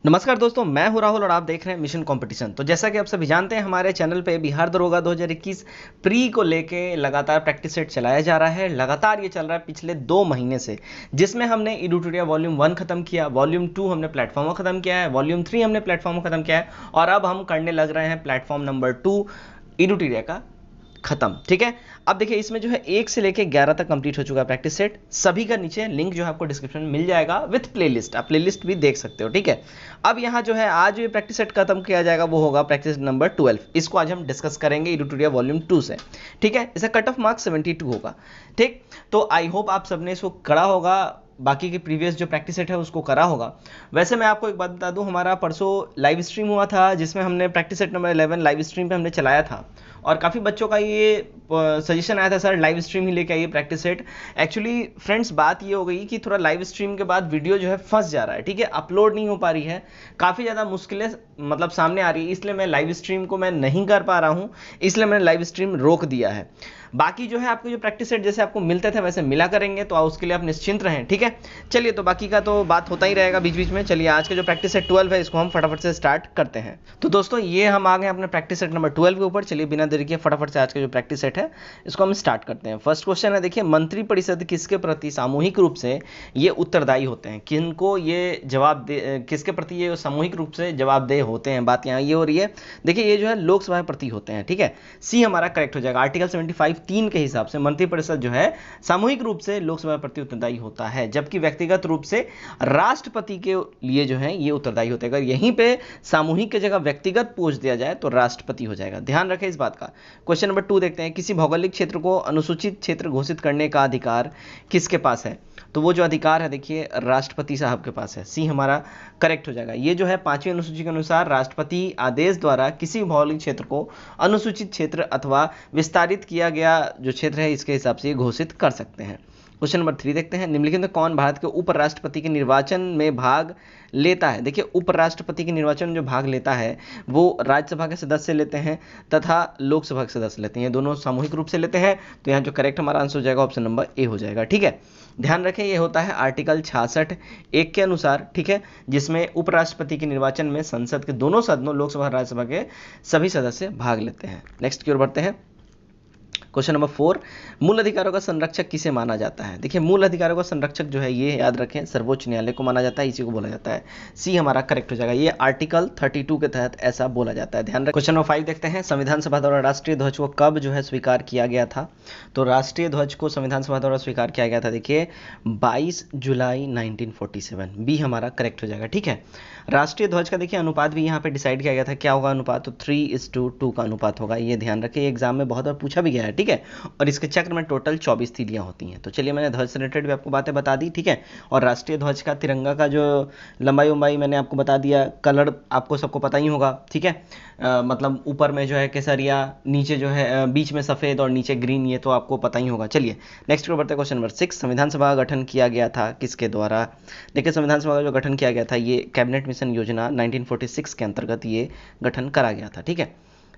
नमस्कार दोस्तों, मैं हूं राहुल और आप देख रहे हैं मिशन कंपटीशन। तो जैसा कि आप सभी जानते हैं, हमारे चैनल पे बिहार दरोगा 2021 प्री को लेके लगातार प्रैक्टिस सेट चलाया जा रहा है। लगातार ये चल रहा है पिछले 2 महीने से, जिसमें हमने इडूटोरिया वॉल्यूम 1 खत्म किया, वॉल्यूम 2 हमने प्लेटफॉर्म खत्म किया है, वॉल्यूम 3 हमने प्लेटफॉर्म खत्म किया है और अब हम करने लग रहे हैं प्लेटफॉर्म नंबर 2 इडूटोरिया का खत्म। ठीक है, अब देखिए इसमें जो है 1 से लेके 11 तक कंप्लीट हो चुका है प्रैक्टिस सेट। सभी का नीचे लिंक जो है आपको डिस्क्रिप्शन में मिल जाएगा विथ प्लेलिस्ट, आप प्लेलिस्ट भी देख सकते हो। ठीक है, अब यहाँ जो है आज ये प्रैक्टिस सेट खत्म किया जाएगा, वो होगा प्रैक्टिस नंबर 12। इसको आज हम डिस्कस करेंगे इडूटोरिया वॉल्यूम 2 से। ठीक है, इसका कट ऑफ मार्क्स 72 होगा। ठीक, तो आई होप आप सबने इसको करा होगा, बाकी के प्रीवियस जो प्रैक्टिस सेट है उसको करा होगा। वैसे मैं आपको एक बात बता दूं, हमारा परसों लाइव स्ट्रीम हुआ था जिसमें हमने practice set number 11 live stream पे हमने चलाया था और काफ़ी बच्चों का ये सजेशन आया था, सर लाइव स्ट्रीम ही लेके आइए प्रैक्टिस सेट। एक्चुअली फ्रेंड्स बात ये हो गई कि थोड़ा लाइव स्ट्रीम के बाद वीडियो जो है फंस जा रहा है। ठीक है, अपलोड नहीं हो पा रही है, काफ़ी ज़्यादा मुश्किलें मतलब सामने आ रही है, इसलिए मैं लाइव स्ट्रीम को मैं नहीं कर पा रहा हूँ, इसलिए मैंने लाइव स्ट्रीम रोक दिया है। बाकी जो है आपको जो प्रैक्टिस सेट जैसे आपको मिलते थे वैसे मिला करेंगे, तो उसके लिए आप निश्चिंत रहें। ठीक है, चलिए तो बाकी का तो बात होता ही रहेगा बीच बीच में। चलिए आज का जो प्रैक्टिस सेट 12 है इसको हम फटाफट से स्टार्ट करते हैं। तो दोस्तों ये हम आ गए अपने प्रैक्टिस सेट नंबर 12 के ऊपर। चलिए बिना देरी के फटाफट से आज का जो प्रैक्टिस सेट है इसको हम स्टार्ट करते हैं। फर्स्ट क्वेश्चन है, देखिए मंत्रिपरिषद किसके प्रति सामूहिक रूप से ये उत्तरदायी होते हैं? किनको ये जवाब दे, किसके प्रति ये सामूहिक रूप से जवाबदेह होते हैं? बात यहाँ ये हो रही है, देखिए ये जो है लोकसभा प्रति होते हैं। ठीक है, सी हमारा करेक्ट हो जाएगा। आर्टिकल 75(3) के हिसाब से मंत्रिपरिषद जो है सामूहिक रूप से लोकसभा प्रति उत्तरदायी होता है, जबकि व्यक्तिगत रूप से राष्ट्रपति के लिए जो है ये उत्तरदायी होते हैं। अगर यहीं पे सामूहिक की जगह व्यक्तिगत पूछ दिया जाए तो राष्ट्रपति हो जाएगा, ध्यान रखें इस बात का। क्वेश्चन नंबर 2 देखते हैं, किसी भौगोलिक क्षेत्र को अनुसूचित क्षेत्र घोषित करने का अधिकार किसके पास है? तो वो जो अधिकार है देखिए राष्ट्रपति साहब के पास है, सी हमारा करेक्ट हो जाएगा। ये जो है 5वीं अनुसूची के अनुसार राष्ट्रपति आदेश द्वारा किसी भौगोलिक क्षेत्र को अनुसूचित क्षेत्र अथवा विस्तारित किया गया जो क्षेत्र है इसके हिसाब से ये घोषित कर सकते हैं। क्वेश्चन नंबर 3 देखते हैं, निम्नलिखित में कौन भारत के उपराष्ट्रपति के निर्वाचन में भाग लेता है? देखिए उपराष्ट्रपति के निर्वाचन में जो भाग लेता है वो राज्यसभा के सदस्य लेते हैं तथा लोकसभा के सदस्य लेते हैं, ये दोनों सामूहिक रूप से लेते हैं। तो यहाँ जो करेक्ट हमारा आंसर हो जाएगा ऑप्शन नंबर ए हो जाएगा। ठीक है, ध्यान रखें ये होता है आर्टिकल 66(1) के अनुसार। ठीक है, जिसमें उपराष्ट्रपति के निर्वाचन में संसद के दोनों सदनों लोकसभा और राज्यसभा के सभी सदस्य भाग लेते हैं। नेक्स्ट की ओर बढ़ते हैं। क्वेश्चन नंबर 4, मूल अधिकारों का संरक्षक किसे माना जाता है? देखिए मूल अधिकारों का संरक्षक जो है ये याद रखें सर्वोच्च न्यायालय को माना जाता है, इसी को बोला जाता है। सी हमारा करेक्ट हो जाएगा, ये आर्टिकल 32 के तहत ऐसा बोला जाता है, ध्यान रखें। क्वेश्चन नंबर 5 देखते हैं, संविधान सभा द्वारा राष्ट्रीय ध्वज को कब जो है स्वीकार किया गया था? तो राष्ट्रीय ध्वज को संविधान सभा द्वारा स्वीकार किया गया था देखिए 22 जुलाई 1947, बी हमारा करेक्ट हो जाएगा। ठीक है, राष्ट्रीय ध्वज का देखिए अनुपात भी यहाँ पे डिसाइड किया गया था, क्या होगा अनुपात? तो 3:2 का अनुपात होगा, ये ध्यान रखें, एग्जाम में बहुत बार पूछा भी गया है। ठीक है, और इसके चक्र में टोटल 24 तीलियां होती हैं। तो चलिए मैंने ध्वज से रिलेटेड भी आपको बातें बता दी। ठीक है, और राष्ट्रीय ध्वज का तिरंगा का जो लंबाई उम्बाई मैंने आपको बता दिया, कलर आपको सबको पता ही होगा। ठीक है, मतलब ऊपर में जो है केसरिया, नीचे जो है बीच में सफ़ेद और नीचे ग्रीन, ये तो आपको पता ही होगा। चलिए नेक्स्ट को बढ़ते हैं। क्वेश्चन नंबर 6, संविधान सभा का गठन किया गया था किसके द्वारा? देखिए संविधान सभा का जो गठन किया गया था ये कैबिनेट मिशन योजना 1946 के अंतर्गत ये गठन करा गया था। ठीक है,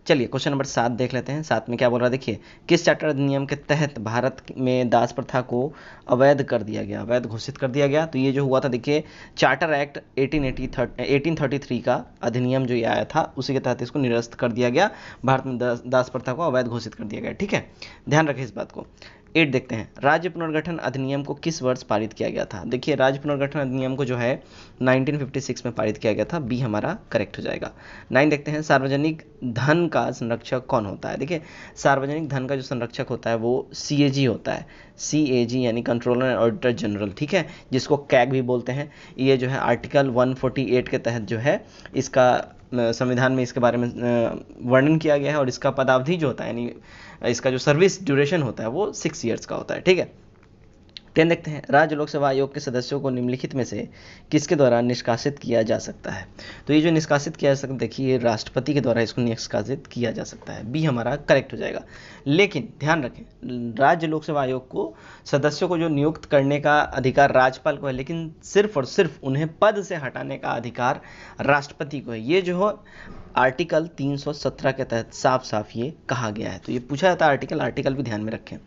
चलिए क्वेश्चन नंबर 7 देख लेते हैं। 7 में क्या बोल रहा है, देखिए किस चार्टर अधिनियम के तहत भारत में दास प्रथा को अवैध कर दिया गया, अवैध घोषित कर दिया गया? तो ये जो हुआ था देखिए चार्टर एक्ट 1833 का अधिनियम जो ये आया था उसी के तहत इसको निरस्त कर दिया गया, भारत में दास प्रथा को अवैध घोषित कर दिया गया। ठीक है, ध्यान रखें इस बात को। 8 देखते हैं, राज्य पुनर्गठन अधिनियम को किस वर्ष पारित किया गया था? देखिए राज्य पुनर्गठन अधिनियम को जो है 1956 में पारित किया गया था, बी हमारा करेक्ट हो जाएगा। 9 देखते हैं, सार्वजनिक धन का संरक्षक कौन होता है? देखिए सार्वजनिक धन का जो संरक्षक होता है वो CAG होता है, CAG यानी कंट्रोलर एंड ऑडिटर जनरल। ठीक है, जिसको कैग भी बोलते हैं। ये जो है आर्टिकल 148 के तहत जो है इसका संविधान में इसके बारे में वर्णन किया गया है, और इसका पदावधि जो होता है यानी इसका जो सर्विस ड्यूरेशन होता है वो 6 ईयर्स का होता है। ठीक है, 10 देखते हैं, राज्य लोकसभा आयोग के सदस्यों को निम्नलिखित में से किसके द्वारा निष्कासित किया जा सकता है? तो ये जो निष्कासित किया जा सकता है देखिए राष्ट्रपति के द्वारा इसको निष्कासित किया जा सकता है, बी हमारा करेक्ट हो जाएगा। लेकिन ध्यान रखें राज्य लोकसभा आयोग को सदस्यों को जो नियुक्त करने का अधिकार राज्यपाल को है, लेकिन सिर्फ और सिर्फ उन्हें पद से हटाने का अधिकार राष्ट्रपति को है। ये जो हो आर्टिकल 317 के तहत साफ साफ ये कहा गया है। तो ये पूछा जाता है आर्टिकल भी ध्यान में रखें।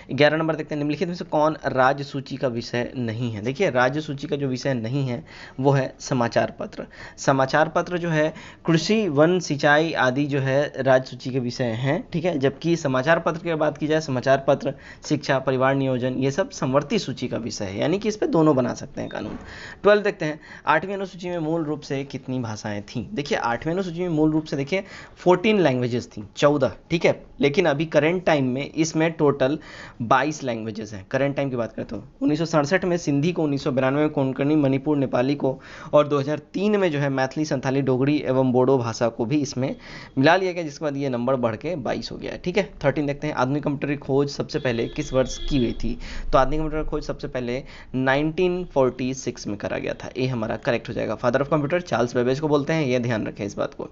11 नंबर देखते हैं, निम्नलिखित में से कौन राज्य सूची का विषय नहीं है। देखिए राज्य सूची का जो विषय नहीं है वो है समाचार पत्र। समाचार पत्र जो है कृषि, वन, सिंचाई आदि जो है राज्य सूची के विषय हैं, ठीक है। जबकि समाचार पत्र की बात की जाए, समाचार पत्र, शिक्षा, परिवार नियोजन, ये सब संवर्ती सूची का विषय है, यानी कि इस पे दोनों बना सकते हैं कानून। 12 देखते हैं, 8वीं अनुसूची में मूल रूप से कितनी भाषाएं थीं। देखिए 8वीं अनुसूची में मूल रूप से देखिए 14 लैंग्वेजेस थी, 14, ठीक है। लेकिन अभी करंट टाइम में इसमें टोटल 22 लैंग्वेजेस हैं। करंट टाइम की बात करें तो 1967 में सिंधी को, 1992 में कोंकणी, मणिपुर, नेपाली को, और 2003 में जो है मैथिली, संथाली, डोगरी एवं बोडो भाषा को भी इसमें मिला लिया गया, जिसके बाद ये नंबर बढ़ के 22 हो गया है, ठीक है। 13 देखते हैं, आधुनिक कंप्यूटर की खोज सबसे पहले किस वर्ष की गई थी। तो आधुनिक कंप्यूटर की खोज सबसे पहले 1946 में करा गया था। ये हमारा करेक्ट हो जाएगा। Father of computer Charles Babbage को बोलते हैं, ये ध्यान रखें इस बात को।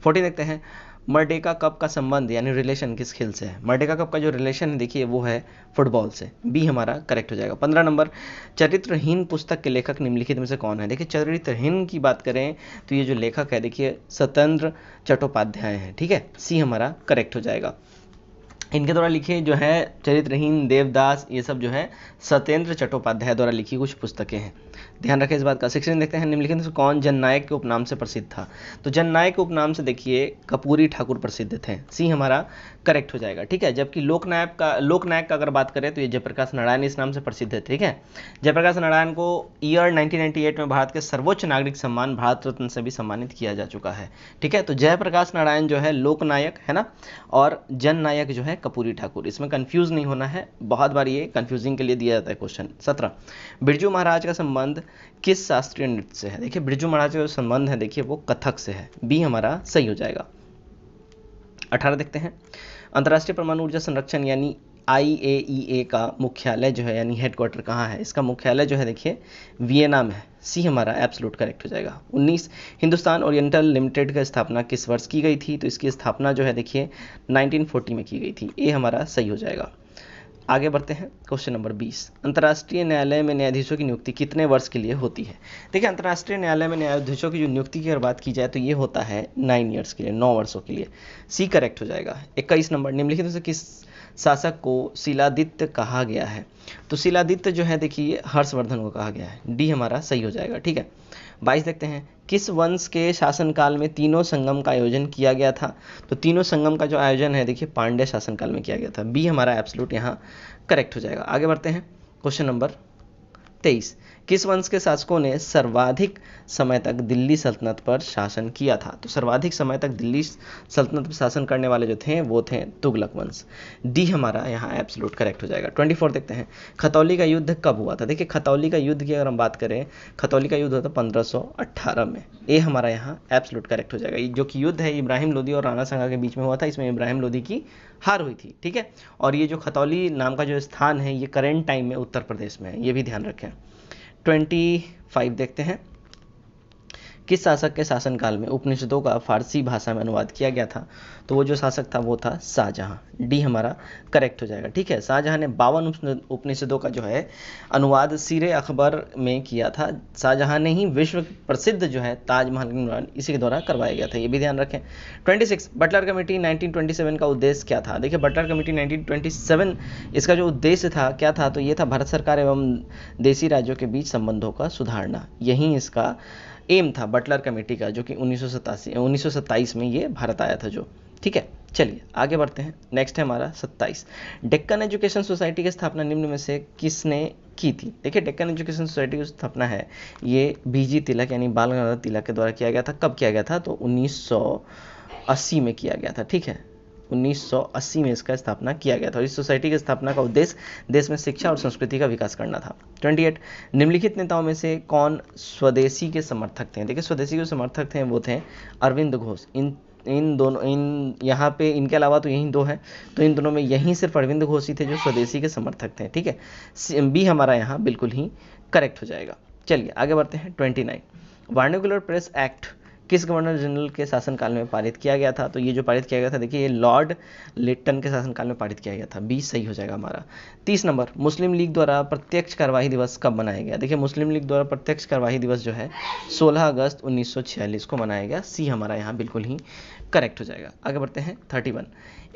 14 देखते हैं, मर्डेका कप का संबंध यानी रिलेशन किस खेल से है। मर्डेका कप का जो रिलेशन है देखिए वो है फुटबॉल से। बी हमारा करेक्ट हो जाएगा। 15 नंबर, चरित्रहीन पुस्तक के लेखक निम्नलिखित में से कौन है। देखिए चरित्रहीन की बात करें तो ये जो लेखक है देखिए सत्येंद्र चट्टोपाध्याय है, ठीक है। सी हमारा करेक्ट हो जाएगा। इनके द्वारा लिखे जो है चरित्रहीन, देवदास, ये सब जो है सत्येंद्र चट्टोपाध्याय द्वारा लिखी कुछ पुस्तकें हैं, ध्यान रखें इस बात का। 16 देखते हैं, निम्नलिखित में से कौन जननायक के उपनाम से प्रसिद्ध था। तो जननायक के उपनाम से देखिए कपूरी ठाकुर प्रसिद्ध थे। सी हमारा करेक्ट हो जाएगा, ठीक है। जबकि लोकनायक का अगर बात करें तो ये जयप्रकाश नारायण इस नाम से प्रसिद्ध है, ठीक है। जयप्रकाश नारायण को ईयर 1998 में भारत के सर्वोच्च नागरिक सम्मान भारत रत्न से भी सम्मानित किया जा चुका है, ठीक है। तो जयप्रकाश नारायण जो है लोकनायक है ना, और जननायक जो है कपूरी ठाकुर। इसमें कंफ्यूज नहीं होना है, बहुत बार ये कंफ्यूजिंग के लिए दिया जाता है क्वेश्चन। 17, बिरजू महाराज का संबंध किस शास्त्रीय नृत्य से है। देखिए बिरजू महाराज का जो संबंध है देखिए वो कथक से है। बी हमारा सही हो जाएगा। 18 देखते हैं, अंतर्राष्ट्रीय परमाणु ऊर्जा संरक्षण यानी IAEA का मुख्यालय जो है यानी हेडक्वार्टर कहाँ है। इसका मुख्यालय जो है देखिए वियना में है। सी हमारा एब्सोल्यूट करेक्ट हो जाएगा। 19, हिंदुस्तान ओरिएंटल लिमिटेड की स्थापना किस वर्ष की गई थी। तो इसकी स्थापना जो है देखिए 1940 में की गई थी। ए हमारा सही हो जाएगा। आगे बढ़ते हैं, क्वेश्चन नंबर 20, अंतर्राष्ट्रीय न्यायालय में न्यायाधीशों की नियुक्ति कितने वर्ष के लिए होती है। देखिए अंतर्राष्ट्रीय न्यायालय में न्यायाधीशों की जो नियुक्ति की अगर बात की जाए तो ये होता है 9 ईयर्स के लिए, 9 वर्षों के लिए। सी करेक्ट हो जाएगा। 21 नंबर, निम्नलिखित में से किस शासक को शिलादित्य कहा गया है। तो शिलादित्य जो है देखिए हर्षवर्धन को कहा गया है। डी हमारा सही हो जाएगा, ठीक है। 22 देखते हैं, किस वंश के शासनकाल में तीनों संगम का आयोजन किया गया था। तो तीनों संगम का जो आयोजन है देखिए पांड्य शासनकाल में किया गया था। बी हमारा एब्सोल्यूट यहाँ करेक्ट हो जाएगा। आगे बढ़ते हैं, क्वेश्चन नंबर 23, किस वंश के शासकों ने सर्वाधिक समय तक दिल्ली सल्तनत पर शासन किया था। तो सर्वाधिक समय तक दिल्ली सल्तनत पर शासन करने वाले जो थे वो थे तुगलक वंश। डी हमारा यहाँ एब्सोल्यूट करेक्ट हो जाएगा। 24 देखते हैं, खतौली का युद्ध कब हुआ था। देखिए खतौली का युद्ध की अगर हम बात करें, खतौली का युद्ध हुआ था 1518 में। ए हमारा यहाँ एब्सोल्यूट करेक्ट हो जाएगा। जो कि युद्ध है इब्राहिम लोदी और राणा सांगा के बीच में हुआ था, इसमें इब्राहिम लोदी की हार हुई थी, ठीक है। और ये जो खतौली नाम का जो स्थान है ये करेंट टाइम में उत्तर प्रदेश में है, ये भी ध्यान रखें। 25 देखते हैं, किस शासक के शासनकाल में उपनिषदों का फारसी भाषा में अनुवाद किया गया था। तो वो जो शासक था वो था शाहजहां। डी हमारा करेक्ट हो जाएगा, ठीक है। शाहजहां ने 52 उपनिषदों का जो है अनुवाद सीरे अकबर में किया था। शाहजहां ने ही विश्व प्रसिद्ध जो है ताजमहल का निर्माण इसी के द्वारा करवाया गया था, ये भी ध्यान रखें। 26, बटलर कमेटी 1927 का उद्देश्य क्या था। देखिए बटलर कमेटी 1927 इसका जो उद्देश्य था क्या था, तो ये था भारत सरकार एवं देशी राज्यों के बीच संबंधों का सुधारना। यही इसका एम था बटलर कमेटी का, जो कि 1927 में ये भारत आया था जो, ठीक है। चलिए आगे बढ़ते हैं, नेक्स्ट है हमारा 27, डेक्कन एजुकेशन सोसाइटी की स्थापना निम्न में से किसने की थी। देखिए डेक्कन एजुकेशन सोसाइटी की स्थापना है ये बीजी तिलक यानी बाल गंगाधर तिलक के द्वारा किया गया था। कब किया गया था, तो 1980 में किया गया था, ठीक है। 1980 में इसका स्थापना किया गया था और इस सोसाइटी की स्थापना का उद्देश्य देश में शिक्षा और संस्कृति का विकास करना था। 28, निम्नलिखित नेताओं में से कौन स्वदेशी के समर्थक थे। देखिए स्वदेशी के समर्थक थे वो थे अरविंद घोष। इन यहाँ पे इनके अलावा तो यही दो हैं, तो इन दोनों में यहीं सिर्फ अरविंद घोष ही थे जो स्वदेशी के समर्थक थे, ठीक है। बी हमारा यहाँ बिल्कुल ही करेक्ट हो जाएगा। चलिए आगे बढ़ते हैं। 29, वर्नाक्युलर प्रेस एक्ट किस गवर्नर जनरल के शासनकाल में पारित किया गया था। तो ये जो पारित किया गया था देखिए ये लॉर्ड लिटन के शासनकाल में पारित किया गया था। बी सही हो जाएगा हमारा। 30 नंबर, मुस्लिम लीग द्वारा प्रत्यक्ष कार्यवाही दिवस कब मनाया गया। देखिए मुस्लिम लीग द्वारा प्रत्यक्ष कार्यवाही दिवस जो है 16 अगस्त 1946 को मनाया गया। सी हमारा यहाँ बिल्कुल ही करेक्ट हो जाएगा। आगे बढ़ते हैं। 31,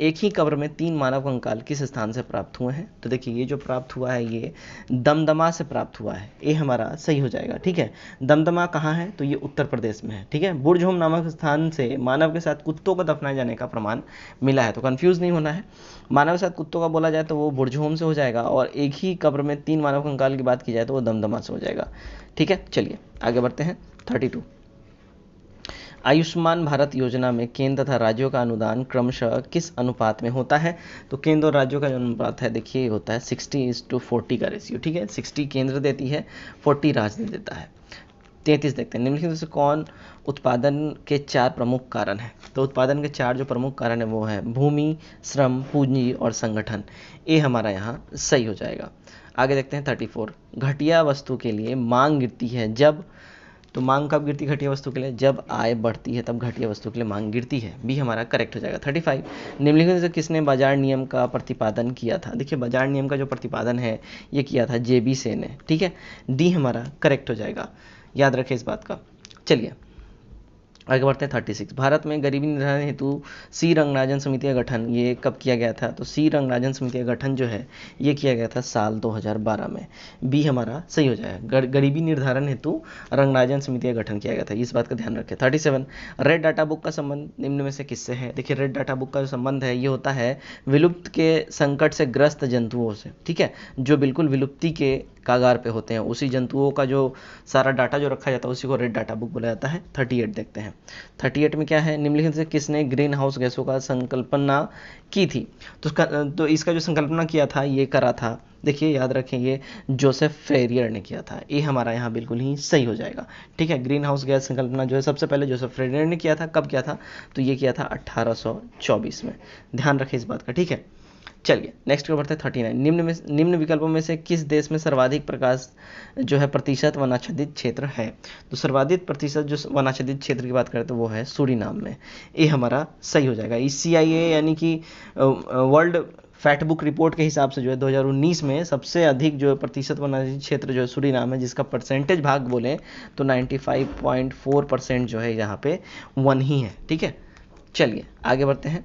एक ही कब्र में 3 मानव कंकाल किस स्थान से प्राप्त हुए हैं? तो देखिए ये जो प्राप्त हुआ है ये दमदमा से प्राप्त हुआ है, ये हमारा सही हो जाएगा। ठीक है, दमदमा कहाँ है? तो ये उत्तर प्रदेश में है। ठीक है, बुर्जहोम नामक स्थान से मानव के साथ कुत्तों को दफनाए जाने का प्रमाण मिला है, तो कंफ्यूज नहीं होना है। मानव के साथ कुत्तों का बोला जाए तो वो बुर्जहोम से हो जाएगा, और एक ही कब्र में 3 मानव कंकाल की बात की जाए तो वो दमदमा से हो जाएगा। ठीक है, चलिए आगे बढ़ते हैं। 32, आयुष्मान भारत योजना में केंद्र तथा राज्यों का अनुदान क्रमशः किस अनुपात में होता है? तो केंद्र और राज्यों का जो अनुपात है देखिए होता है 60:40 का रेशियो। ठीक है, 60 केंद्र देती है, 40 राज्य देता है। 33 देखते हैं, निम्नलिखित में से कौन उत्पादन के 4 प्रमुख कारण हैं? तो उत्पादन के 4 जो प्रमुख कारण है वो है भूमि, श्रम, पूंजी और संगठन। ये हमारा यहाँ सही हो जाएगा। आगे देखते हैं 34, घटिया वस्तु के लिए मांग गिरती है जब, तो मांग कब गिरती है घटिया वस्तु के लिए? जब आय बढ़ती है तब घटिया वस्तु के लिए मांग गिरती है। बी हमारा करेक्ट हो जाएगा। 35, निम्नलिखित में से किसने बाजार नियम का प्रतिपादन किया था? देखिए बाजार नियम का जो प्रतिपादन है ये किया था JB सेन ने। ठीक है, डी हमारा करेक्ट हो जाएगा, याद रखें इस बात का। चलिए आगे बढ़ते हैं 36, भारत में गरीबी निवारण हेतु सी रंगराजन समिति का गठन ये कब किया गया था? तो सी रंगराजन समिति का गठन जो है ये किया गया था साल 2012 में। बी हमारा सही हो जाएगा, गरीबी निर्धारण हेतु रंगराजन समिति का गठन किया गया था, इस बात का ध्यान रखें। 37, रेड डाटा बुक का संबंध निम्न में से किससे है? देखिए रेड डाटा बुक का जो संबंध है ये होता है विलुप्त के संकट से ग्रस्त जंतुओं से। ठीक है, जो बिल्कुल विलुप्ति के कागार पे होते हैं उसी जंतुओं का जो सारा डाटा जो रखा जाता है उसी को रेड डाटा बुक बोला जाता है। 38 देखते हैं, 38 में क्या है, निम्नलिखित से किसने ग्रीन हाउस गैसों का संकल्पना की थी? तो इसका जो संकल्पना किया था ये करा था, देखिए याद रखें ये जोसेफ फेरियर ने किया था, ये हमारा यहाँ बिल्कुल ही सही हो जाएगा। ठीक है, ग्रीन हाउस गैस संकल्पना जो है सबसे पहले जोसेफ फेरियर ने किया था, कब किया था? तो ये किया था 1824 में, ध्यान रखें इस बात का। ठीक है, चलिए नेक्स्ट को बढ़ते हैं 39, निम्न विकल्पों में से किस देश में सर्वाधिक प्रकाश जो है प्रतिशत वनाच्छादित क्षेत्र है? तो सर्वाधिक प्रतिशत जो वनाच्छादित क्षेत्र की बात करें तो वो है सूरीनाम में, ये हमारा सही हो जाएगा। ECIA यानी कि वर्ल्ड फैक्ट बुक रिपोर्ट के हिसाब से जो है 2019 में सबसे अधिक जो प्रतिशत वनाच्छादित क्षेत्र जो है सूरीनाम है, जिसका परसेंटेज भाग बोले तो 95.4% जो है यहाँ पे वन ही है। ठीक है, चलिए आगे बढ़ते हैं।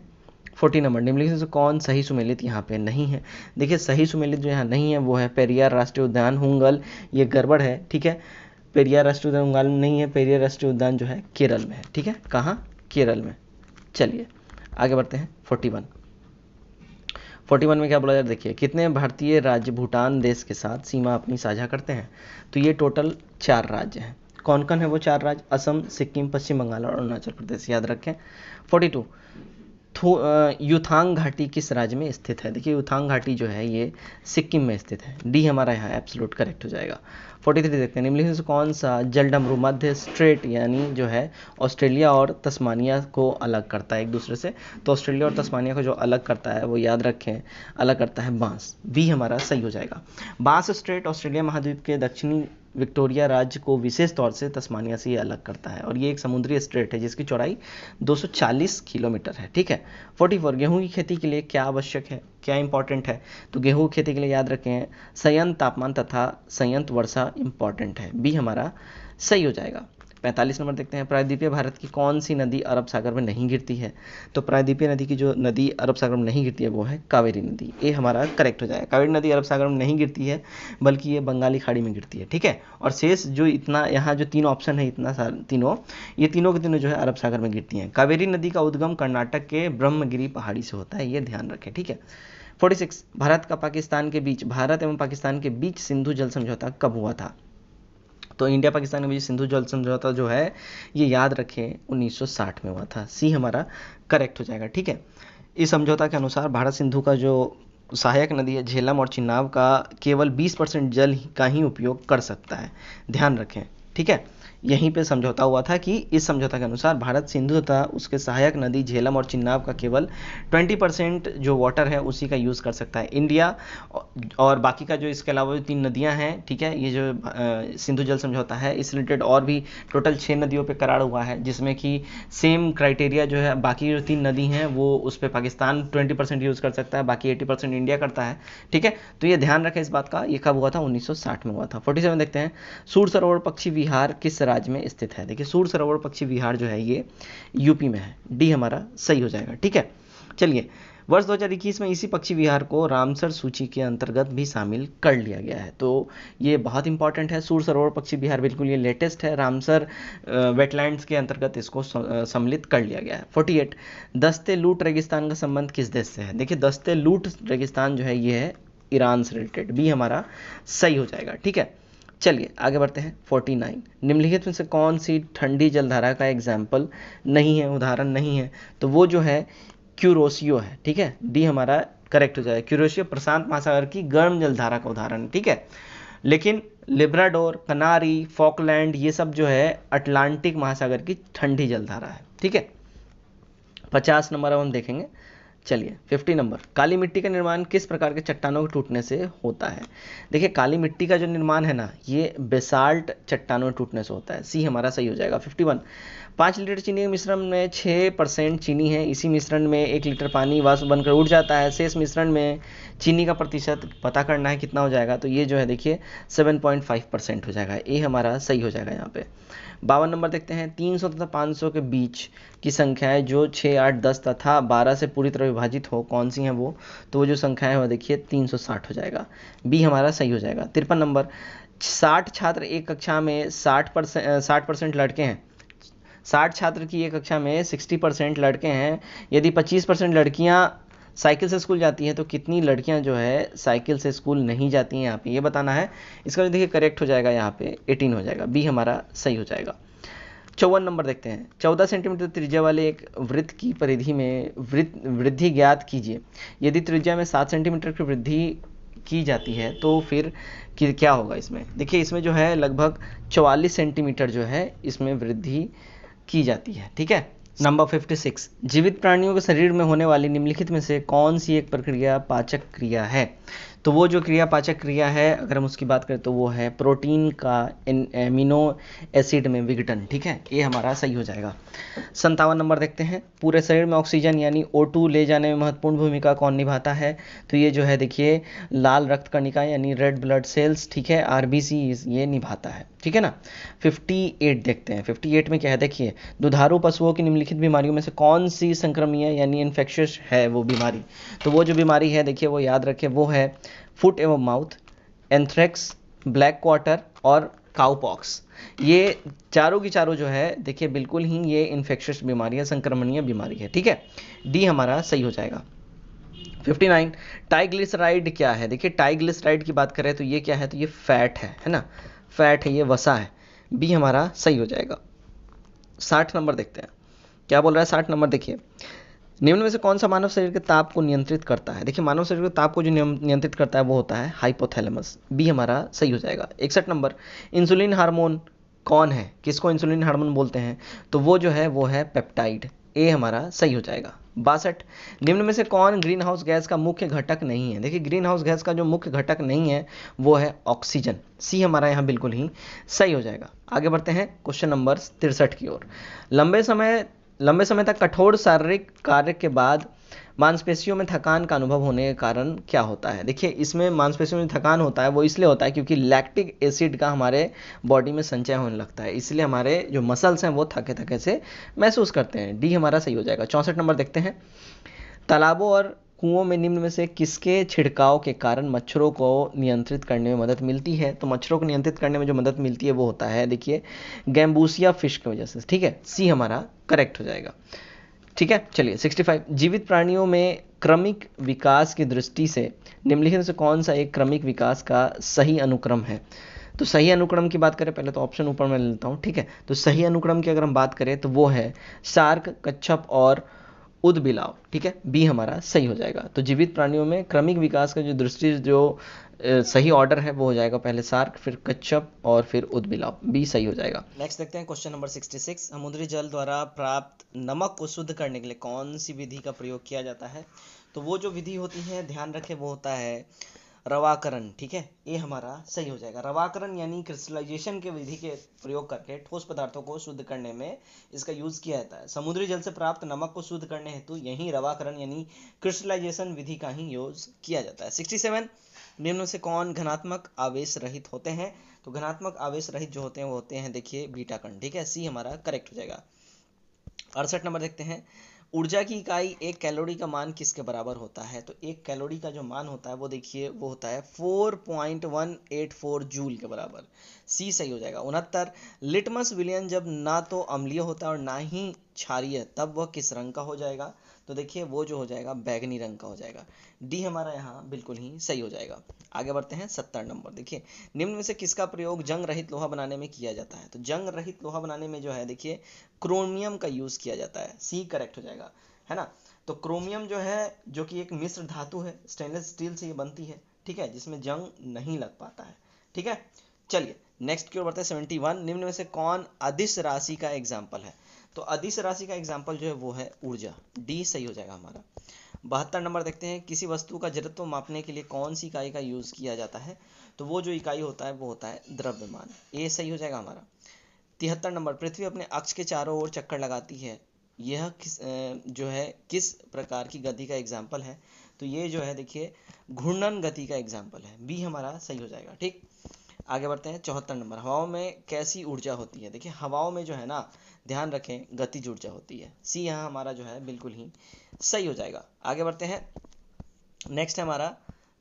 40 नंबर, निम्नलिखित से कौन सही सुमेलित यहाँ पे नहीं है? देखिए सही सुमेलित जो यहाँ नहीं है वो है पेरियार राष्ट्रीय उद्यान हुंगल, ये गड़बड़ है। ठीक है, पेरियार राष्ट्रीय उद्यान हुंगल नहीं है, पेरियार राष्ट्रीय उद्यान जो है केरल में है। ठीक है, कहाँ? केरल में। चलिए आगे बढ़ते हैं 41 में क्या बोला जाए, देखिए कितने भारतीय राज्य भूटान देश के साथ सीमा अपनी साझा करते हैं? तो ये टोटल 4 राज्य हैं। कौन कौन है वो 4 राज्य? असम, सिक्किम, पश्चिम बंगाल और अरुणाचल प्रदेश, याद रखें। 42, युथांग घाटी किस राज्य में स्थित है? देखिए युथांग घाटी जो है ये सिक्किम में स्थित है, डी हमारा यहाँ एब्सोल्यूट करेक्ट हो जाएगा। 43 देखते हैं, निम्नलिखित से कौन सा जलडमरू मध्य स्ट्रेट यानी जो है ऑस्ट्रेलिया और तस्मानिया को अलग करता है एक दूसरे से? तो ऑस्ट्रेलिया और तस्मानिया को जो अलग करता है वो याद रखें अलग करता है बांस, बी हमारा सही हो जाएगा। बांस स्ट्रेट ऑस्ट्रेलिया महाद्वीप के दक्षिणी विक्टोरिया राज्य को विशेष तौर से तस्मानिया से ये अलग करता है, और ये एक समुद्री स्ट्रेट है जिसकी चौड़ाई 240 किलोमीटर है। ठीक है, 44, गेहूं की खेती के लिए क्या आवश्यक है, क्या इंपॉर्टेंट है? तो गेहूं की खेती के लिए याद रखें संयंत्र तापमान तथा संयंत्र वर्षा इंपॉर्टेंट है, बी हमारा सही हो जाएगा। 45 नंबर देखते हैं, प्रायद्वीपीय भारत की कौन सी नदी अरब सागर में नहीं गिरती है? तो प्रायद्वीपीय नदी की जो नदी अरब सागर में नहीं गिरती है वो है कावेरी नदी, ये हमारा करेक्ट हो जाएगा। कावेरी नदी अरब सागर में नहीं गिरती है बल्कि ये बंगाली खाड़ी में गिरती है। ठीक है, और शेष जो इतना यहाँ जो 3 ऑप्शन है इतना तीनों ये तीनों के तीनों जो है अरब सागर में गिरती हैं। कावेरी नदी का उद्गम कर्नाटक के ब्रह्मगिरी पहाड़ी से होता है, ये ध्यान रखें। ठीक है, 46, भारत एवं पाकिस्तान के बीच सिंधु जल समझौता कब हुआ था? तो इंडिया पाकिस्तान के बीच सिंधु जल समझौता जो है ये याद रखें 1960 में हुआ था, सी हमारा करेक्ट हो जाएगा। ठीक है, इस समझौता के अनुसार भारत सिंधु का जो सहायक नदी है झेलम और चिनाब का केवल 20% जल का ही उपयोग कर सकता है, ध्यान रखें। ठीक है, यहीं पे समझौता हुआ था कि इस समझौता के अनुसार भारत सिंधु तथा उसके सहायक नदी झेलम और चिनाब का केवल 20% जो वाटर है उसी का यूज़ कर सकता है इंडिया, और बाकी का जो इसके अलावा जो 3 नदियां हैं, ठीक है, ये जो सिंधु जल समझौता है इस रिलेटेड और भी टोटल 6 नदियों पे करार हुआ है, जिसमें कि सेम क्राइटेरिया जो है बाकी जो 3 नदी हैं वो उस पर पाकिस्तान 20% यूज़ कर सकता है, बाकी 80% इंडिया करता है। ठीक है, तो ये ध्यान रखें इस बात का, ये कब हुआ था? 1960 में हुआ था। 47 देखते हैं, सूर सरोवर पक्षी विहार किस राज्य में स्थित है? देखिए सूर सरोवर पक्षी विहार जो है ये यूपी में है, डी हमारा सही हो जाएगा। ठीक है, चलिए वर्ष 2021 में इसी पक्षी विहार को रामसर सूची के अंतर्गत भी शामिल कर लिया गया है। तो ये बहुत इंपॉर्टेंट है। सूर सरोवर पक्षी विहार बिल्कुल ये लेटेस्ट है, रामसर वेटलैंड्स के अंतर्गत इसको सम्मिलित कर लिया गया है। 48 दस्ते लूट रेगिस्तान का संबंध किस देश से है? देखिए दस्ते लूट रेगिस्तान जो है ये है ईरान से रिलेटेड, बी हमारा सही हो जाएगा। ठीक है, चलिए आगे बढ़ते हैं। 49 निम्नलिखित में से कौन सी ठंडी जलधारा का एग्जाम्पल नहीं है, उदाहरण नहीं है? तो वो जो है क्यूरोसियो है। ठीक है, डी हमारा करेक्ट हो जाएगा। क्यूरोसियो प्रशांत महासागर की गर्म जलधारा का उदाहरण है। ठीक है, लेकिन लिब्राडोर, कनारी, फॉकलैंड ये सब जो है अटलांटिक महासागर की ठंडी जलधारा है। ठीक है, 50 नंबर अब हम देखेंगे। चलिए 50 नंबर, काली मिट्टी का निर्माण किस प्रकार के चट्टानों के टूटने से होता है? देखिए काली मिट्टी का जो निर्माण है ना, ये बेसाल्ट चट्टानों के टूटने से होता है, सी हमारा सही हो जाएगा। 51 5 लीटर चीनी के मिश्रण में 6% चीनी है, इसी मिश्रण में 1 लीटर पानी वाष्प बनकर उड़ जाता है, शेष मिश्रण में चीनी का प्रतिशत पता करना है कितना हो जाएगा? तो ये जो है देखिए 7.5% हो जाएगा, ये हमारा सही हो जाएगा यहाँ पे। 52 नंबर देखते हैं, 300 तथा 500 के बीच की संख्याएं जो 6, 8, 10 तथा 12 से पूरी तरह विभाजित हो, कौन सी हैं वो? तो वो जो संख्याएं हो देखिए 360 हो जाएगा, बी हमारा सही हो जाएगा। 53 नंबर, 60 छात्र एक कक्षा में 60% लड़के हैं, 60 छात्र की एक कक्षा में 60% लड़के हैं, यदि 25% लड़कियां साइकिल से स्कूल जाती हैं तो कितनी लड़कियां जो है साइकिल से स्कूल नहीं जाती हैं? यहाँ पे ये बताना है। इसका देखिए करेक्ट हो जाएगा यहाँ पे 18 हो जाएगा, बी हमारा सही हो जाएगा। 54 नंबर देखते हैं, 14 सेंटीमीटर त्रिज्या वाले एक वृत्त की परिधि में वृद्धि ज्ञात कीजिए। यदि त्रिज्या में 7 सेंटीमीटर की वृद्धि की जाती है तो फिर क्या होगा इसमें? देखिए इसमें जो है लगभग 44 सेंटीमीटर जो है इसमें वृद्धि की जाती है। ठीक है, नंबर 56, जीवित प्राणियों के शरीर में होने वाली निम्नलिखित में से कौन सी एक प्रक्रिया पाचक क्रिया है? तो वो जो क्रिया पाचक क्रिया है अगर हम उसकी बात करें तो वो है प्रोटीन का एमिनो एसिड में विघटन। ठीक है, ये हमारा सही हो जाएगा। 57 नंबर देखते हैं, पूरे शरीर में ऑक्सीजन यानी O2 ले जाने में महत्वपूर्ण भूमिका कौन निभाता है? तो ये जो है देखिए लाल रक्त कणिका यानी रेड ब्लड सेल्स, ठीक है, RBC ये निभाता है। ठीक है ना। 58 देखते हैं, 58 में क्या है देखिए, दुधारू पशुओं की निम्नलिखित बीमारियों में से कौन सी संक्रमणीय यानी इन्फेक्शियस है वो बीमारी? तो वो जो बीमारी है देखिए वो याद रखें, वो है फुट एवं माउथ, एंथ्रेक्स, ब्लैक क्वार्टर और काउपॉक्स। ये चारों की चारों जो है देखिए बिल्कुल ही ये इन्फेक्शियस बीमारी है, संक्रमणीय बीमारी है। ठीक है, डी हमारा सही हो जाएगा। 59 ट्राइग्लिसराइड क्या है? देखिए ट्राइग्लिसराइड की बात करें तो ये क्या है? तो ये फैट है ना, फैट है, ये वसा है, बी हमारा सही हो जाएगा। 60 नंबर देखते हैं, क्या बोल रहा है 60 नंबर देखिए, निम्न में से कौन सा मानव शरीर के ताप को नियंत्रित करता है? देखिए मानव शरीर के ताप को जो नियंत्रित करता है वो होता है हाइपोथैलेमस, बी हमारा सही हो जाएगा। 61 नंबर, इंसुलिन हार्मोन कौन है? किसको इंसुलिन हार्मोन बोलते हैं? तो वो जो है वो है पेप्टाइड, ए हमारा सही हो जाएगा। 62 निम्न में से कौन ग्रीन हाउस गैस का मुख्य घटक नहीं है? देखिए ग्रीन हाउस गैस का जो मुख्य घटक नहीं है वो है ऑक्सीजन, सी हमारा यहाँ बिल्कुल ही सही हो जाएगा। आगे बढ़ते हैं क्वेश्चन नंबर 63 की ओर। लंबे समय तक कठोर शारीरिक कार्य के बाद मांसपेशियों में थकान का अनुभव होने के कारण क्या होता है? देखिए इसमें मांसपेशियों में थकान होता है वो इसलिए होता है क्योंकि लैक्टिक एसिड का हमारे बॉडी में संचय होने लगता है, इसलिए हमारे जो मसल्स हैं वो थके थके से महसूस करते हैं, डी हमारा सही हो जाएगा। 64 नंबर देखते हैं, तालाबों और कुओं में निम्न में से किसके छिड़काव के कारण मच्छरों को नियंत्रित करने में मदद मिलती है? तो मच्छरों को नियंत्रित करने में जो मदद मिलती है वो होता है देखिए गैम्बूसिया फिश की वजह से। ठीक है, सी हमारा करेक्ट हो जाएगा। ठीक है, चलिए 65 जीवित प्राणियों में क्रमिक विकास की दृष्टि से निम्नलिखित में से कौन सा एक क्रमिक विकास का सही अनुक्रम है? तो सही अनुक्रम की बात करें, पहले तो ऑप्शन ऊपर मैं लेता हूँ। ठीक है, तो सही अनुक्रम की अगर हम बात करें तो वो है शार्क, कच्छप और उदबिलाव। ठीक है, बी हमारा सही हो जाएगा। तो जीवित प्राणियों में क्रमिक विकास का जो दृष्टि जो सही ऑर्डर है वो हो जाएगा पहले शार्क, फिर कच्छप और फिर उदबिलाव, बी सही हो जाएगा। नेक्स्ट देखते हैं क्वेश्चन नंबर 66, समुद्री जल द्वारा प्राप्त नमक को शुद्ध करने के लिए कौन सी विधि का प्रयोग किया जाता है? तो वो जो विधि होती है ध्यान रखें वो होता है रवाकरण। ठीक है, ये हमारा सही हो जाएगा। रवाकरण यानी क्रिस्टलाइजेशन के विधि के प्रयोग करके ठोस पदार्थों को शुद्ध करने में इसका यूज किया जाता है। समुद्री जल से प्राप्त नमक को शुद्ध करने हेतु यही रवाकरण यानी क्रिस्टलाइजेशन विधि का ही यूज किया जाता है। 67 निम्न से कौन घनात्मक आवेश रहित होते हैं? तो घनात्मक आवेश रहित जो होते हैं वो होते हैं देखिए बीटा कण। ठीक है, सी हमारा करेक्ट हो जाएगा। 68 नंबर देखते हैं, ऊर्जा की इकाई एक कैलोरी का मान किसके बराबर होता है? तो एक कैलोरी का जो मान होता है वो देखिए वो होता है 4.184 जूल के बराबर। सी सही हो जाएगा। 69, लिटमस विलयन जब ना तो अम्लीय होता है और ना ही क्षारीय, तब वह किस रंग का हो जाएगा? तो देखिए वो जो हो जाएगा बैगनी रंग का हो जाएगा। डी हमारा यहाँ बिल्कुल ही सही हो जाएगा। आगे बढ़ते हैं 70 नंबर। देखिए निम्न में से किसका प्रयोग जंग रहित लोहा बनाने में किया जाता है? तो जंग रहित लोहा बनाने में जो है देखिए क्रोमियम का यूज किया जाता है। सी करेक्ट हो जाएगा, है ना। तो क्रोमियम जो है, जो कि एक मिश्र धातु है, स्टेनलेस स्टील से ये बनती है, ठीक है, जिसमें जंग नहीं लग पाता है, ठीक है। चलिए नेक्स्ट की ओर बढ़ते हैं। 71, निम्न में से कौन अदिश राशि का एग्जाम्पल है? तो अदिश राशि का एग्जाम्पल जो है वो है ऊर्जा। डी सही हो जाएगा हमारा। 72 नंबर देखते हैं, किसी वस्तु का जड़त्व मापने के लिए कौन सी इकाई का यूज किया जाता है? तो वो जो इकाई होता है वो होता है द्रव्यमान। ए सही हो जाएगा हमारा। 73 नंबर, पृथ्वी अपने अक्ष के चारों ओर चक्कर लगाती है, यह जो है किस प्रकार की गति का एग्जाम्पल है? तो ये जो है देखिए घूर्णन गति का एग्जाम्पल है। बी हमारा सही हो जाएगा, ठीक। आगे बढ़ते हैं। 74 नंबर, हवाओं में कैसी ऊर्जा होती है? देखिए हवाओं में जो है ना, ध्यान रखें, गतिज ऊर्जा होती है। सी यहाँ हमारा जो है बिल्कुल ही सही हो जाएगा। आगे बढ़ते हैं। नेक्स्ट है हमारा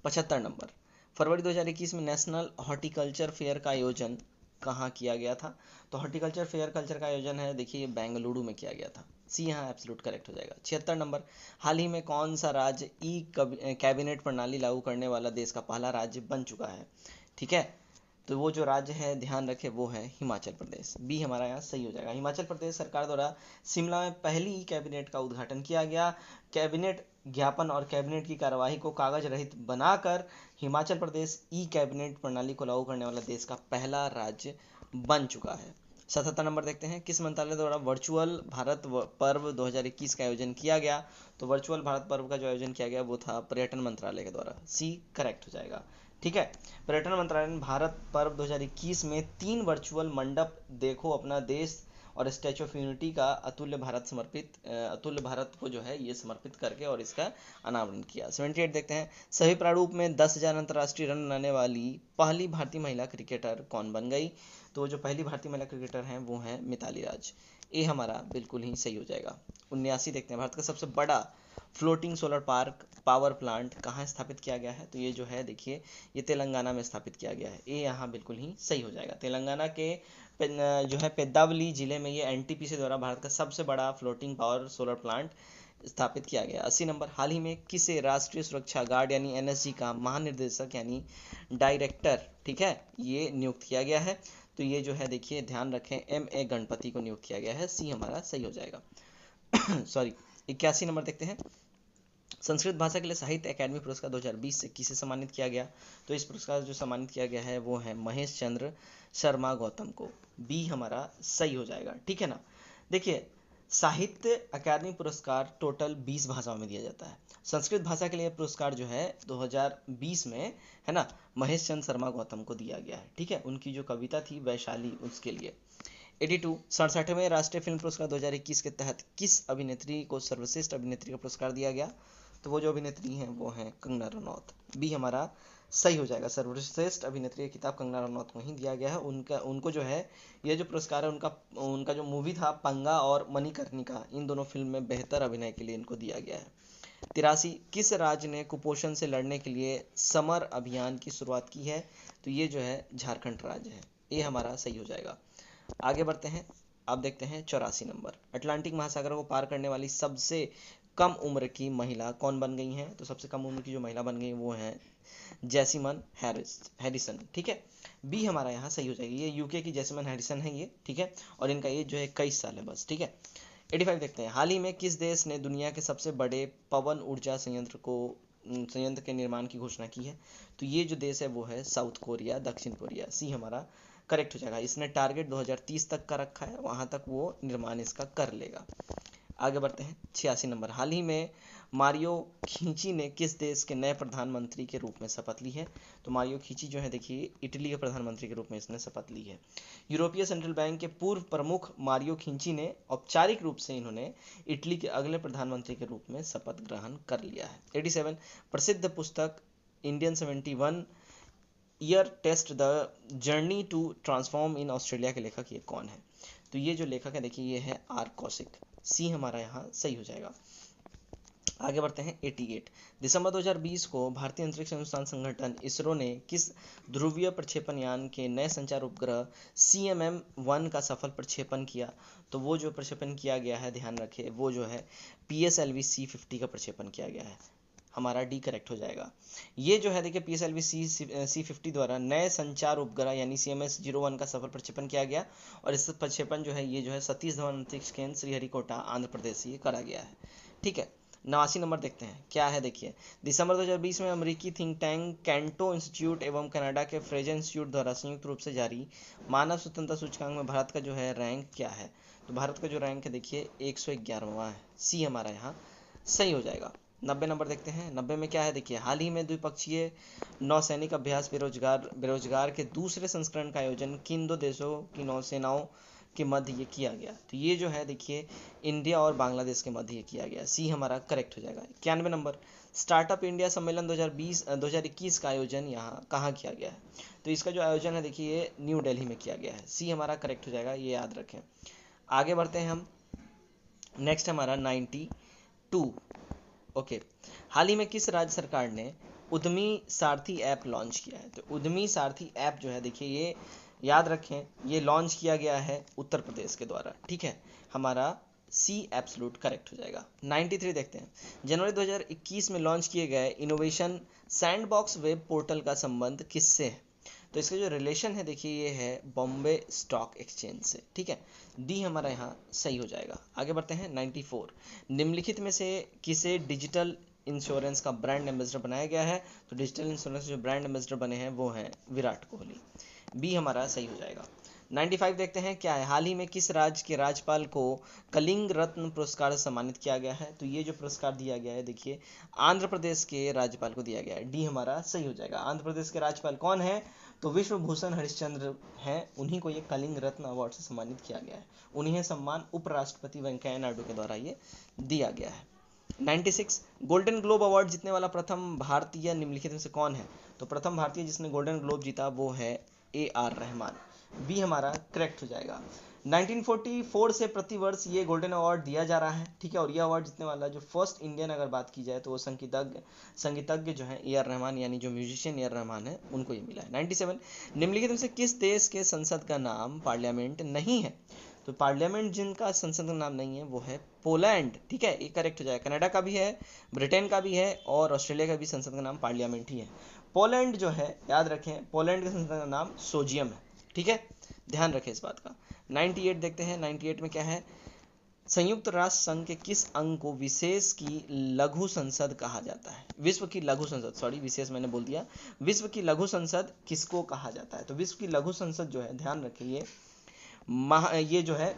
75 नंबर, फरवरी 2021 में नेशनल हॉर्टिकल्चर फेयर का आयोजन कहाँ किया गया था? तो हॉर्टिकल्चर फेयर कल्चर का आयोजन है देखिए बेंगलुरु में किया गया था। सी यहाँ एब्सोल्यूट करेक्ट हो जाएगा। 76 नंबर, हाल ही में कौन सा राज्य ई कैबिनेट प्रणाली लागू करने वाला देश का पहला राज्य बन चुका है? ठीक है, तो वो जो राज्य है ध्यान रखें वो है हिमाचल प्रदेश। बी हमारा यहाँ सही हो जाएगा। हिमाचल प्रदेश सरकार द्वारा शिमला में पहली ई कैबिनेट का उद्घाटन किया गया। कैबिनेट ज्ञापन और कैबिनेट की कार्यवाही को कागज रहित बनाकर हिमाचल प्रदेश ई कैबिनेट प्रणाली को लागू करने वाला देश का पहला राज्य बन चुका है। 77 नंबर देखते हैं, किस मंत्रालय द्वारा वर्चुअल भारत पर्व 2021 का आयोजन किया गया? तो वर्चुअल भारत पर्व का जो आयोजन किया गया वो था पर्यटन मंत्रालय के द्वारा। सी करेक्ट हो जाएगा, ठीक है। पर्यटन मंत्रालय ने भारत पर्व 2021 में 3 वर्चुअल मंडप देखो अपना देश और स्टैचू ऑफ यूनिटी का अतुल्य भारत को जो है ये समर्पित करके और इसका अनावरण किया। 78 देखते हैं, सभी प्रारूप में 10,000 अंतर्राष्ट्रीय रन बनाने वाली पहली भारतीय महिला क्रिकेटर कौन बन गई? तो जो पहली भारतीय महिला क्रिकेटर हैं वो हैं मिताली राज। ये हमारा बिल्कुल ही सही हो जाएगा। 79 देखते हैं, भारत का सबसे बड़ा floating solar park power plant कहाँ स्थापित किया गया है? तो ये जो है देखिए ये तेलंगाना में स्थापित किया गया है। ये यहाँ बिल्कुल ही सही हो जाएगा। तेलंगाना के जो है पेद्दावली जिले में ये एनटीपीसी द्वारा भारत का सबसे बड़ा फ्लोटिंग पावर सोलर प्लांट स्थापित किया गया। 80 नंबर, हाल ही में किसे राष्ट्रीय सुरक्षा गार्ड यानी एनएसजी का महानिर्देशक यानी डायरेक्टर, ठीक है, ये नियुक्त किया गया है? तो ये जो है देखिए ध्यान रखें ए गणपति को नियुक्त किया गया है। सी हमारा सही हो जाएगा। सॉरी। 81 नंबर देखते हैं, संस्कृत भाषा के लिए साहित्य अकादमी पुरस्कार 2020 से किसे सम्मानित किया गया? तो इस पुरस्कार जो सम्मानित किया गया है वो है महेश चंद्र शर्मा गौतम को। बी हमारा सही हो जाएगा, ठीक है ना। देखिए साहित्य अकादमी पुरस्कार टोटल 20 भाषाओं में दिया जाता है। संस्कृत भाषा के लिए पुरस्कार जो है 2020 में, है ना, महेश चंद्र शर्मा गौतम को दिया गया है, ठीक है। उनकी जो कविता थी वैशाली, उसके लिए। 82 67वें राष्ट्रीय फिल्म पुरस्कार 2021 के तहत किस अभिनेत्री को सर्वश्रेष्ठ अभिनेत्री का पुरस्कार दिया गया? तो वो जो अभिनेत्री हैं वो हैं कंगना रनौत। बी हमारा सही हो जाएगा। सर्वश्रेष्ठ अभिनेत्री का किताब कंगना रनौत को ही दिया गया है। उनको जो है ये जो पुरस्कार है उनका जो मूवी था पंगा और मणिकर्णिका, इन दोनों फिल्म में बेहतर अभिनय के लिए इनको दिया गया है। 83 किस राज्य ने कुपोषण से लड़ने के लिए समर अभियान की शुरुआत की है? तो ये जो है झारखंड राज्य है। ये हमारा सही हो जाएगा। आगे बढ़ते हैं। अब देखते हैं 84 नंबर, अटलांटिक महासागर को पार करने वाली सबसे कम उम्र की महिला कौन बन गई हैं? तो सबसे कम उम्र की जो महिला बन गई वो है जैसिमन हैरिसन, ठीक है। बी हमारा यहाँ सही हो जाएगी। ये यूके की जैसिमन हैरिसन है ये, ठीक है, और इनका एज जो है 21 साल है बस, ठीक है। 85 देखते हैं, हाल ही में किस देश ने दुनिया के सबसे बड़े पवन ऊर्जा संयंत्र के निर्माण की घोषणा की है? तो ये जो देश है वो है साउथ कोरिया, दक्षिण कोरिया। सी हमारा करेक्ट हो जाएगा। इसने टारगेट 2030 तक का रखा है, वहां तक वो निर्माण इसका कर लेगा। आगे बढ़ते हैं। 86 नंबर, हाल ही में मारियो खींची ने किस देश के नए प्रधानमंत्री के रूप में शपथ ली है? तो मारियो खींची जो है देखिए इटली के प्रधानमंत्री के रूप में इसने शपथ ली है। यूरोपीय सेंट्रल बैंक के पूर्व प्रमुख मारियो खींची ने औपचारिक रूप से इन्होंने इटली के अगले प्रधानमंत्री के रूप में शपथ ग्रहण कर लिया है। 87 प्रसिद्ध पुस्तक Indian 71 year test the journey to transform in Australia के लेखक ये कौन है? तो ये जो लेखक है देखिए ये है आर कौशिक, सी हमारा यहाँ सही हो जाएगा। आगे बढ़ते हैं 88। दिसंबर 2020 को भारतीय अंतरिक्ष अनुसंधान संगठन इसरो ने किस ध्रुवीय प्रक्षेपण यान के नए संचार उपग्रह CMM-1 का सफल प्रक्षेपण किया? तो वो जो प्रक्षेपण किया गया है ध्यान रखिए वो जो है PSLV C50 का प्रक्षेपण किया गया है, हमारा डी करेक्ट हो जाएगा। ये जो है देखिए PSLV C50 द्वारा नए संचार उपग्रह यानी CMS-01 का सफल प्रक्षेपण किया गया, और इस प्रक्षेपण जो है ये जो है सतीश धवन अंतरिक्ष केंद्र श्रीहरिकोटा आंध्र प्रदेश से ये करा गया है। ठीक है, 89 नंबर देखते हैं क्या है। देखिए दिसंबर 2020 में अमेरिकी थिंक टैंक कैंटो इंस्टीट्यूट एवं कनाडा के फ्रेजर इंस्टीट्यूट द्वारा संयुक्त रूप से जारी मानव स्वतंत्रता सूचकांक में भारत का जो है रैंक क्या है? तो भारत का जो रैंक है देखिए 111वां है, सी हमारा यहाँ सही हो जाएगा। 90 नंबर देखते हैं। 90 में क्या है देखिए, हाल ही में द्विपक्षीय नौसैनिक अभ्यास बेरोजगार के दूसरे संस्करण का आयोजन किन दो देशों की नौसेनाओं के मध्य ये किया गया? तो ये जो है देखिए इंडिया और बांग्लादेश के मध्य ये किया गया, सी हमारा करेक्ट हो जाएगा। 91 नंबर, स्टार्टअप इंडिया सम्मेलन 2021 का आयोजन यहाँ कहाँ किया गया है? तो इसका जो आयोजन है देखिए ये न्यू दिल्ली में किया गया है, सी हमारा करेक्ट हो जाएगा, ये याद रखें। आगे बढ़ते हैं हम, नेक्स्ट हमारा 92। ओके, हाल ही में किस राज्य सरकार ने उद्यमी सारथी ऐप लॉन्च किया है? तो उद्यमी सारथी ऐप जो है देखिए ये याद रखें ये लॉन्च किया गया है उत्तर प्रदेश के द्वारा। ठीक है, हमारा सी एब्सोल्यूट करेक्ट हो जाएगा। 93 देखते हैं। जनवरी 2021 में लॉन्च किए गए इनोवेशन सैंडबॉक्स वेब पोर्टल का संबंध किससे है? तो इसका जो रिलेशन है देखिए ये है बॉम्बे स्टॉक एक्सचेंज से। ठीक है, डी हमारा यहाँ सही हो जाएगा। आगे बढ़ते हैं 94। निम्नलिखित में से किसे डिजिटल इंश्योरेंस का ब्रांड एम्बेसडर बनाया गया है? तो डिजिटल इंश्योरेंस जो ब्रांड एम्बेसडर बने हैं वो हैं विराट कोहली, बी हमारा सही हो जाएगा। 95 देखते हैं क्या है, हाल ही में किस राज्य के राज्यपाल को कलिंग रत्न पुरस्कार से सम्मानित किया गया है? तो ये जो पुरस्कार दिया गया है देखिए आंध्र प्रदेश के राज्यपाल को दिया गया है, डी हमारा सही हो जाएगा। आंध्र प्रदेश के राज्यपाल कौन है? तो विश्वभूषण हरिश्चंद्र हैं, उन्हीं को ये कलिंग रत्न अवार्ड से सम्मानित किया गया है। उन्हें सम्मान उपराष्ट्रपति वेंकैया नायडू के द्वारा ये दिया गया है। 96 गोल्डन ग्लोब अवार्ड जीतने वाला प्रथम भारतीय निम्नलिखित में से कौन है? तो प्रथम भारतीय जिसने गोल्डन ग्लोब जीता वो है AR रहमान, बी हमारा करेक्ट हो जाएगा। 1944 से प्रतिवर्ष ये गोल्डन अवार्ड दिया जा रहा है। ठीक है, और ये अवार्ड जीतने वाला जो फर्स्ट इंडियन अगर बात की जाए तो वो संगीतज्ञ जो है AR रहमान यानी जो म्यूजिशियन AR रहमान है उनको ये मिला है। 97 निम्नलिखित में से किस देश के संसद का नाम पार्लियामेंट नहीं है? तो पार्लियामेंट जिनका संसद का नाम नहीं है वो है पोलैंड। ठीक है, ये करेक्ट हो जाएगा। कनाडा का भी है, ब्रिटेन का भी है और ऑस्ट्रेलिया का भी संसद का नाम पार्लियामेंट ही है। पोलैंड जो है याद रखें पोलैंड के संसद का नाम सोजियम है। ठीक है, ध्यान रखें इस बात का। 98 देखते हैं। 98 में क्या है, संयुक्त राष्ट्र संघ के किस अंग को विशेष की लघु संसद कहा जाता है? विश्व की लघु संसद, सॉरी विशेष मैंने बोल दिया, विश्व की लघु संसद किसको कहा जाता है? तो विश्व की लघु संसद जो है ध्यान रखिए ये जो है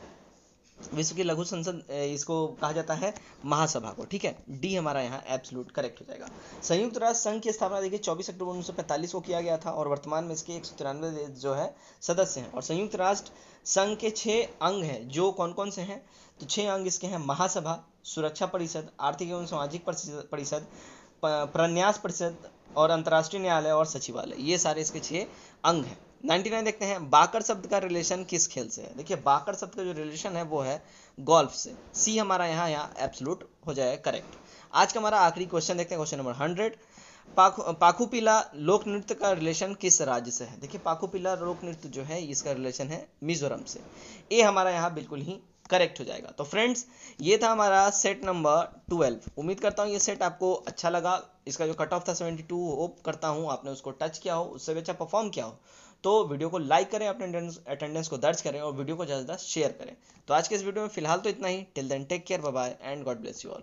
विश्व की लघु संसद इसको कहा जाता है महासभा को। ठीक है, डी हमारा यहाँ एब्सोल्यूट करेक्ट हो जाएगा। संयुक्त राष्ट्र संघ की स्थापना देखिए 24 अक्टूबर 1945 को किया गया था और वर्तमान में इसके 193 देश जो है सदस्य हैं। और संयुक्त राष्ट्र संघ के 6 अंग हैं, जो कौन कौन से हैं? तो 6 अंग इसके हैं महासभा, सुरक्षा परिषद, आर्थिक एवं सामाजिक परिषद, प्रन्यास परिषद और अंतर्राष्ट्रीय न्यायालय और सचिवालय, ये सारे इसके 6 अंग हैं। 99 देखते हैं। बाकर शब्द का रिलेशन किस खेल से है? देखिए बाकर शब्द का जो रिलेशन है वो है गोल्फ से, सी हमारा यहाँ एब्सोल्यूट हो जाएगा करेक्ट। आज का हमारा आखिरी क्वेश्चन देखते हैं, क्वेश्चन नंबर 100। पाखुपिला लोक नृत्य का रिलेशन किस राज्य से है? देखिए पाखुपिला लोक नृत्य जो है इसका रिलेशन है मिजोरम से, ये हमारा यहाँ बिल्कुल ही करेक्ट हो जाएगा। तो फ्रेंड्स ये था हमारा सेट नंबर 12। उम्मीद करता हूँ ये सेट आपको अच्छा लगा। इसका जो कट ऑफ था 72, होप करता हूँ आपने उसको टच किया हो, उससे भी अच्छा परफॉर्म किया हो। तो वीडियो को लाइक करें, अपने अटेंडेंस को दर्ज करें और वीडियो को ज़्यादा शेयर करें। तो आज के इस वीडियो में फिलहाल तो इतना ही। Till then take care, bye bye and God bless you all.